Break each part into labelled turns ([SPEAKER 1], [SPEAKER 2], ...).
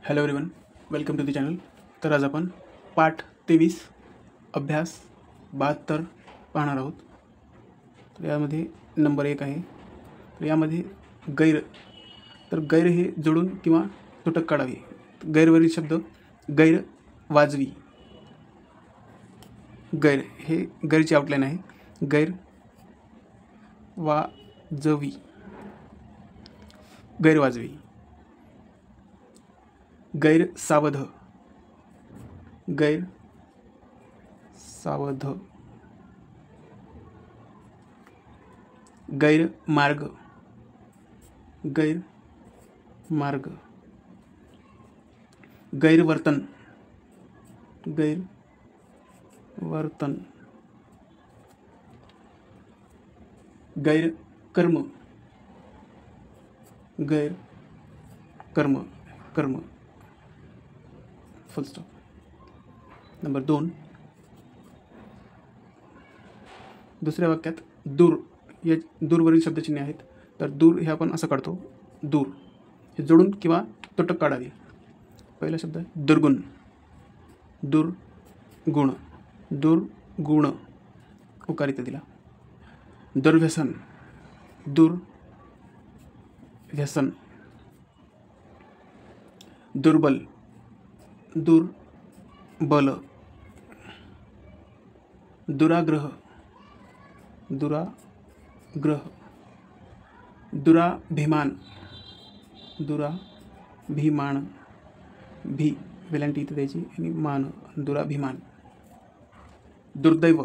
[SPEAKER 1] Hello everyone, welcome to the channel. तर आज आपण पाठ 23 अभ्यास 72 पाहणार आहोत. तर यामध्ये नंबर 1 आहे. तर यामध्ये गैर, तर गैर हे जोडून किंवा तुटक काढावे. गैरवरील शब्द गैर वाजवी. गैर हे गैरची आउटलाईन आहे. गैर वाजवी, गैरवाजवी. गैर सावध, गैर सावध. गैर मार्ग, गैर मार्ग. गैरवर्तन, गैर वर्तन. गैर कर्म, गैर कर्म, कर्म. फुल स्टॉप. नंबर 2, दुसऱ्या वाक्यात दूर, या दूरवरील शब्दचिन्हे आहेत. तर दूर हे आपण असं काढतो, दूर हे जोडून किंवा तुटक काढावे. पहिला शब्द आहे दुर्गुण, दुर्गुण, दुर्गुण उकार इथे दिला. दुर्व्यसन, दुर्व्यसन. दुर्बल, दुर्बल. दुराग्रह, दुराग्रह. दुराभिमान, दुराभिमान. भी वेलांटी इथे द्यायची आणि मान, दुराभिमान. दुर्दैव,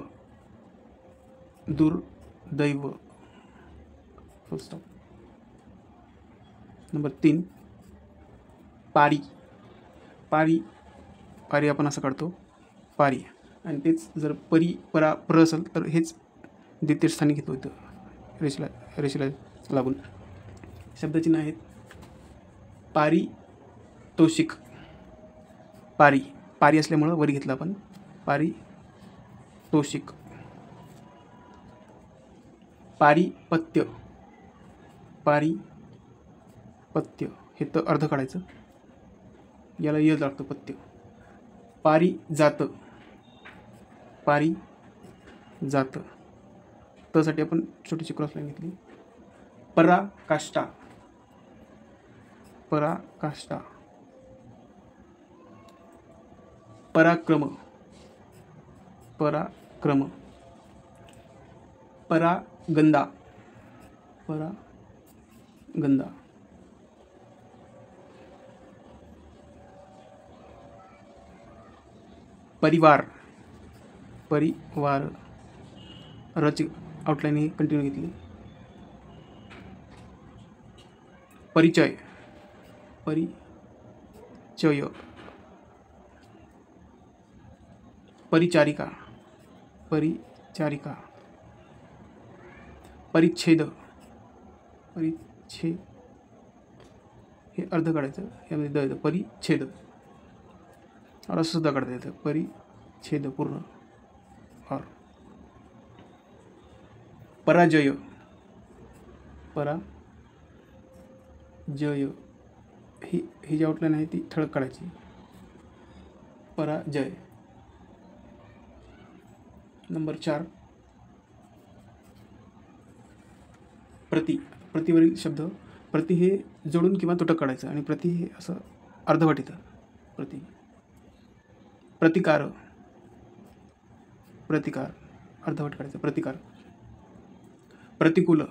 [SPEAKER 1] दुर्दैव. फुल स्टॉप. नंबर 3, पारी, पारी. पारी आपण असं काढतो, पारी. आणि तेच जर परी परा प्र असेल तर हेच द्वितीय स्थानी घेतो इथं रेषेला लागून. शब्दचिन्ह आहेत पारितोषिक. पारी, पारी असल्यामुळं वरी घेतलं आपण, पारितोषिक. पारिपत्य, पारिपत्य. हे तर अर्ध काढायचं, याला य लागतं पत्य. पारिजात, पारिजात. तसाठी आपण छोटीशी क्रॉस लाईन घेतली. पराकाष्ठा, पराकाष्ठा. पराक्रम, पराक्रम. परागंदा, परागंदा. परिवार, परिवार. रची आउटलाईन ही कंटिन्यू घेतली. परिचय, परिचय. परिचारिका, परिचारिका. परिच्छेद, परिच्छेद. हे अर्ध काढायचं, यामध्ये द, परिच्छेद. और असं सुद्धा काढता येतं, परिच्छेद पूर्ण. और पराजय, पराजय. ही जी आउटलाईन आहे ती ठळक काढायची. पराजय. नंबर 4, प्रति. प्रतिवरील शब्द प्रति हे जोडून किंवा तुटक काढायचं आणि प्रति हे असं अर्धवट येतं. प्रति. प्रतिकार, प्रतिकार. अर्धवट काढायचं, प्रतिकार. प्रतिकूल,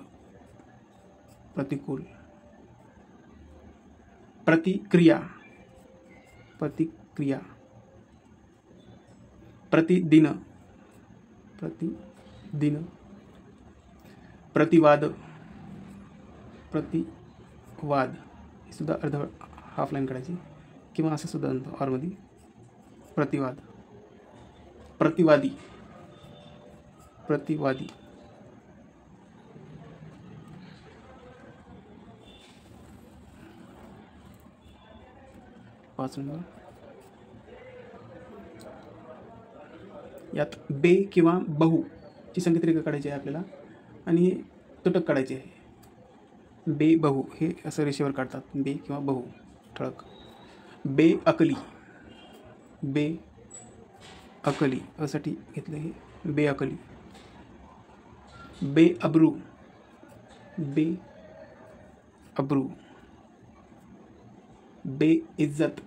[SPEAKER 1] प्रतिकूल. प्रतिक्रिया, प्रतिक्रिया. प्रतिदिन, प्रतिदिन. प्रतिवाद, प्रतिवाद. ही सुद्धा अर्ध हाफ लाईन काढायची किंवा असं सुद्धा आणतो ऑरमध्ये. प्रतिवाद. प्रतिवादी, प्रतिवादी. 5 नंबर. यात बे किंवा बहु ची संकेत रेखा काढायची आहे आपल्याला आणि हे तुटक काढायचे आहे. बे बहु हे असं रेषेवर काढतात, बे किंवा बहु ठळक. बेअकली, बेअकली असाठी घेतलं हे, बेअकली. बेअब्रू, बेअब्रू. बेइज्जत,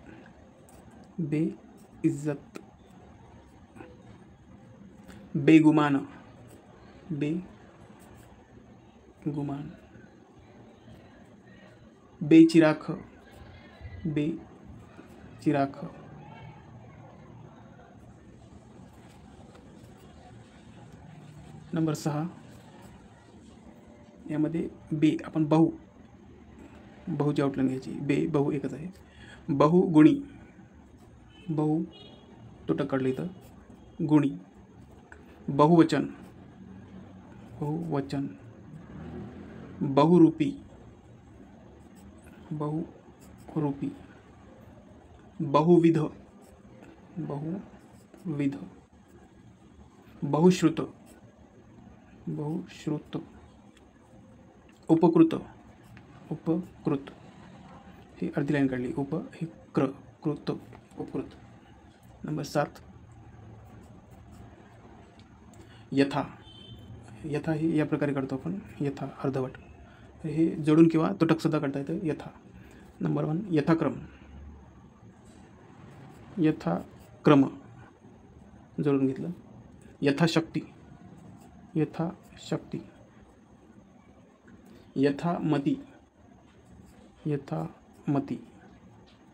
[SPEAKER 1] बेइज्जत. बेगुमान, बेगुमान. बेचिराख, बेचिराख. नंबर 6 यामध्ये बे आपण बहुची आउटलाईन घ्यायची. बहु एकच आहे. बहुगुणी, बहु तुटक काढलं इथं, गुणी. बहुवचन, बहुवचन. बहुरूपी, बहुरूपी. बहुविध, बहुविध. बहुश्रुत, बहुश्रुत. उपकृत, उपकृत. ही अर्धी लाईन काढली. उप हे कृत, उपकृत. नंबर 7 यथा. यथा हे या प्रकारे काढतो आपण. यथा अर्धवट. हे जोडून किंवा तुटक सुद्धा काढता येतं. यथा. नंबर 1 यथाक्रम, यथाक्रम जोडून घेतलं. यथाशक्ती, यथाशक्ती. यथामती, यथामती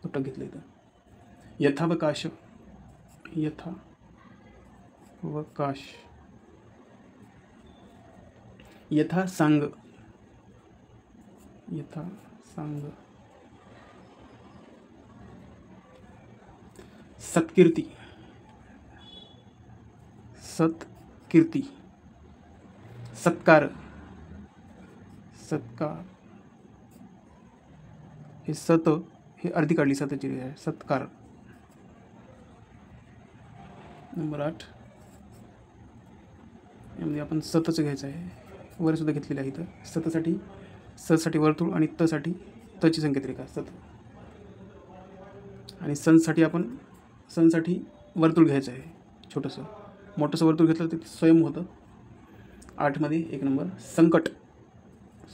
[SPEAKER 1] तुटक घेतलं इथं. यथावकाश, यथावकाश. यथासांग, यथासांग. सत्कीर्ती, सत्कीर्ती. सत्कार, सत्कार. हे हे अर्धी काढली सतची आहे. सत्कार. नंबर 8 यामध्ये आपण सतच घ्यायचं आहे. वर सुद्धा घेतलेलं आहे इथं. सतसाठी साठी वर्तुळ आणि तसाठी तची संकेतरेखा सत. आणि सनसाठी सनसाठी वर्तुळ घ्यायचं आहे छोटंसं. मोठंसं वर्तुळ घेतलं तर स्वयं होतं. 8 मध्ये 1 नंबर संकट,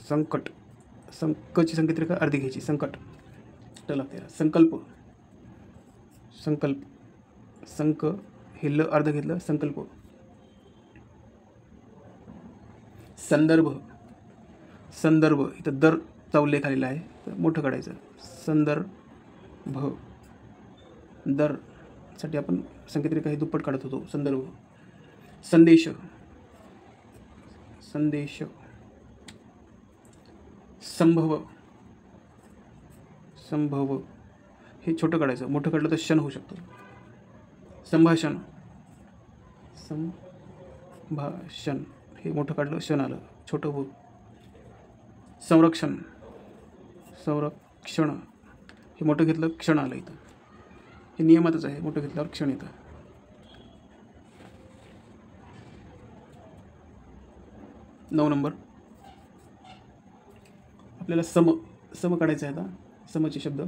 [SPEAKER 1] संकट. संकची संकेतरेखा अर्धी घ्यायची. संकट लागते. संकल्प, संकल्प. संक हे ल अर्ध घेतलं. संकल्प. संदर्भ, संदर्भ. इथं दरचा उल्लेख आलेला आहे तर मोठं काढायचं. संदर्भ. दरसाठी आपण संकेतरेखा हे दुप्पट काढत होतो. संदर्भ. संदेश, संदेश. संभव, संभव. हे छोटं काढायचं. मोठं काढलं तर क्षण होऊ शकतो. संभाषण, संभाषण. हे मोठं काढलं क्षण आलं. छोटं हो. संरक्षण, संरक्षण. हे मोठं घेतलं क्षण आलं इथं. हे नियमातच आहे. मोठं घेतल्यावर क्षण येतं. नऊ नंबर आपल्याला सम काढायचं आहे आता. समचे शब्द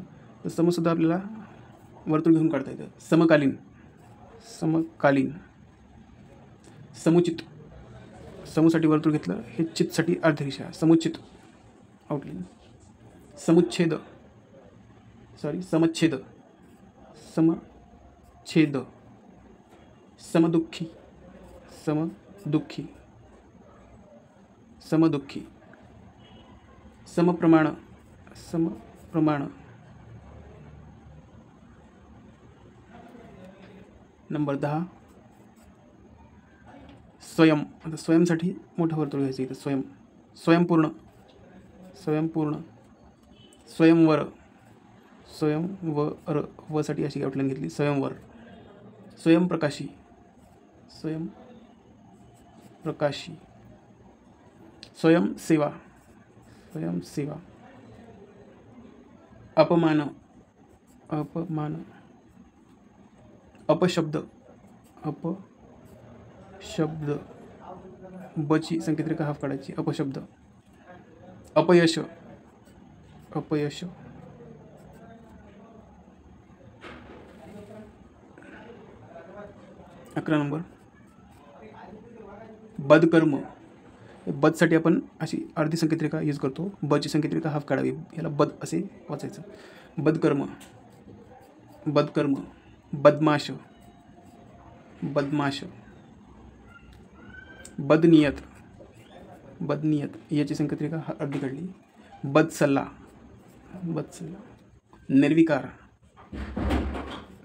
[SPEAKER 1] तर समसुद्धा आपल्याला वर्तुळ घेऊन काढता येतं. समकालीन, समकालीन. समुचित. समूसाठी वर्तुळ घेतलं. हे चितसाठी अर्धरेषा. समुचित आउटलाईन. समुच्छेद, समच्छेद, समच्छेद. समदुःखी, समदुःखी, समदुःखी. समप्रमाण, समप्रमाण. नंबर 10 स्वयं. आता स्वयंसाठी मोठं वर्तुळ घ्यायचं इथं. स्वयं, स्वयंपूर्ण, स्वयंपूर्ण. स्वयंवर, स्वयंवर. वसाठी अशी आउटलाईन घेतली. स्वयंवर. स्वयंप्रकाशी, स्वयंप्रकाशी. स्वयंसेवा, स्वयंसेवा. अपमान, अपमान. अपशब्द, अपशब्द. बची संकेतरेखा हाफ काढायची. अपशब्द. अपयश, अपयश. 11 नंबर बदकर्म. बदसाठी आपण अशी अर्धी संकेतरेखा यूज करतो. बची संकेतरेखा हाफ काढावी, याला बद असे वाचायचं. बदकर्म, बदकर्म. बदमाश, बदमाश. बदनियत, बदनियत. याची संकेतरेखा अर्धी काढली. बदसल्ला, बदसल्ला. निर्विकार,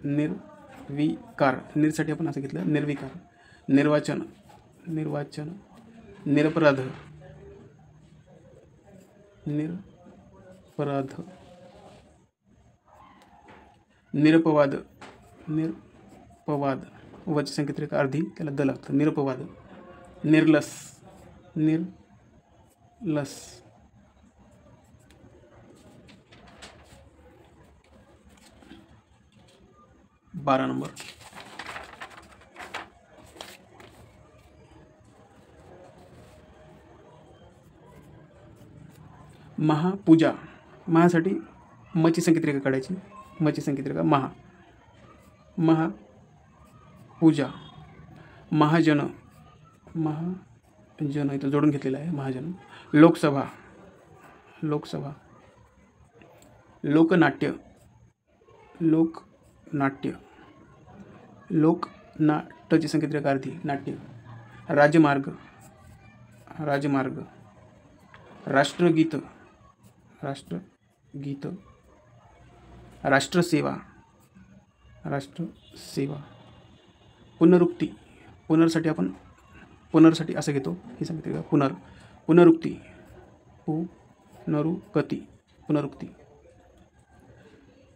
[SPEAKER 1] निर्विकार. निर्साठी आपण असं घेतलं निर्विकार. निर्वाचन, निर्वाचन. निरपराध, निरपराध. निरपवाद, निरपवाद. वची संकेतरेखा अर्धी, त्याला द लागतं. निरपवाद. निर्लस, निर्लस. बारा नंबर महापूजा. महासाठी मची संकेतरेखा काढायची. मची संकेतरेखा महा, महापूजा. महाजन, महाजन इथं जोडून घेतलेलं आहे महाजन. लोकसभा, लोकसभा. लोकनाट्य, लोकनाट्य. लोकनाट्यची संकेतरेखा अर्धी, नाट्य. राजमार्ग, राजमार्ग. राष्ट्रगीत, राष्ट्रगीत. राष्ट्रसेवा, राष्ट्रसेवा. पुनरुक्ती. पुनरसाठी आपण पुनरसाठी असं घेतो ही सांगितले का पुनर, पुनरुक्ती. पुनरुक्ती, पुनरुक्ती.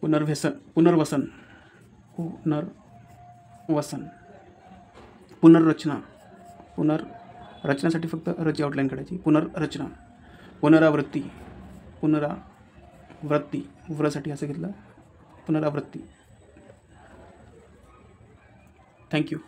[SPEAKER 1] पुनर्व्यसन, पुनर्वसन, पुनर्वसन. पुनर्रचना, पुनर्रचनासाठी फक्त रची आउटलाईन काढायची. पुनर्रचना. पुनरावृत्ती, पुनरावृत्ती. व्रसाठी असं घेतलं पुनरावृत्ती. थँक्यू.